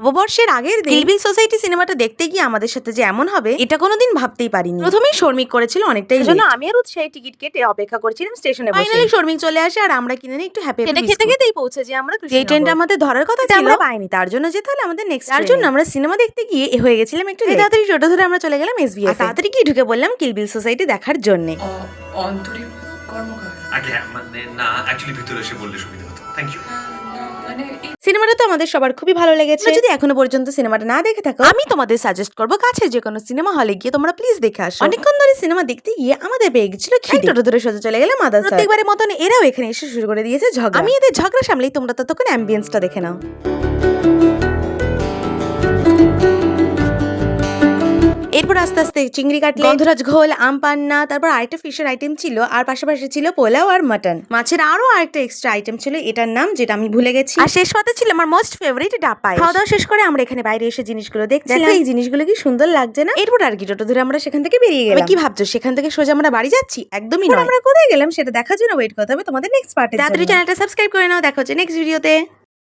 নববর্ষের আগের দিন কিল বিল সোসাইটি সিনেমাটা দেখতে গিয়ে আমাদের সাথে যে এমন হবে এটা কোনোদিন ভাবতেই পারিনি। প্রথমেই শর্মিক করেছিল অনেকটাই, জন্য আমি আর উৎসাহে টিকিট কেটে অপেক্ষা করছিলাম স্টেশনে বসে। ফাইনালি শর্মিক চলে আসে আর আমরা কিনে নিই একটু হ্যাপি। এটা খেতে খেতেই পৌঁছে যে আমরা যে ট্রেনটা আমাদের ধরার কথা ছিল আমরা পাইনি, তার জন্য যেতে হলে আমাদের নেক্সট। তার জন্য আমরা সিনেমা দেখতে গিয়ে হয়ে গেছিলাম একটু তাড়াতাড়ি টোটো ধরে আমরা চলে গেলাম এসবিএফ। তাড়াতাড়ি গিয়ে ঢুকে বললাম কিল বিল সোসাইটি দেখার জন্য। অন্তরীপ কর্মকার আগে মানে না অ্যাকচুয়ালি ভিতরে এসে বললে সুবিধা হতো। Thank you. মানে সিনেমাটা তো আমাদের সবার খুবই ভালো লেগেছে। যদি এখনো পর্যন্ত সিনেমাটা না দেখে থাকো আমি তোমাদের সাজেস্ট করবো কাছে যে কোনো সিনেমা হলে গিয়ে তোমরা প্লিজ দেখে আসো। অনেকক্ষণ ধরে সিনেমা দেখতে গিয়ে আমাদের পেয়ে গেছিল খিদে। টোটো ধরে সোজা চলে গেলাম মাদার। প্রত্যেকবারের মতন এরাও এখানে এসে শুরু করে দিয়েছে ঝগড়া। আমি এদের ঝগড়া সামলেই তোমরা ততক্ষণ অ্যাম্বিয়েন্সটা দেখে নাও। এরপর আস্তে আস্তে চিংড়ি কাটলেট, গন্ধরাজ ঘোল, আম পান্না, তারপর আরেকটা ফিশের আইটেম ছিল আর পাশাপাশি ছিল পোলাও আর মাটন। মাছের আরো আরেকটা এক্সট্রা আইটেম ছিল, এটার নাম যেটা আমি ভুলে গেছি। আর শেষ পাতে ছিল আমার মোস্ট ফেভারিট ডাব পায়েস। খাওয়া দাওয়া শেষ করে আমরা এখানে বাইরে এসে জিনিসগুলো দেখছিলাম। এই জিনিসগুলো কি সুন্দর লাগছে না? এরপর আর কি টোটো ধরে আমরা সেখান থেকে বেরিয়ে গেলাম। কি ভাবছো সেখান থেকে সোজা আমরা বাড়ি যাচ্ছি? একদমই নয়। আমরা কোথায় গেলাম সেটা দেখার জন্য ওয়েট করতে হবে তোমাদের নেক্সট পার্টে। তাড়াতাড়ি চ্যানেলটা সাবস্ক্রাইব করে নাও। দেখা হচ্ছে নেক্সট ভিডিওতে।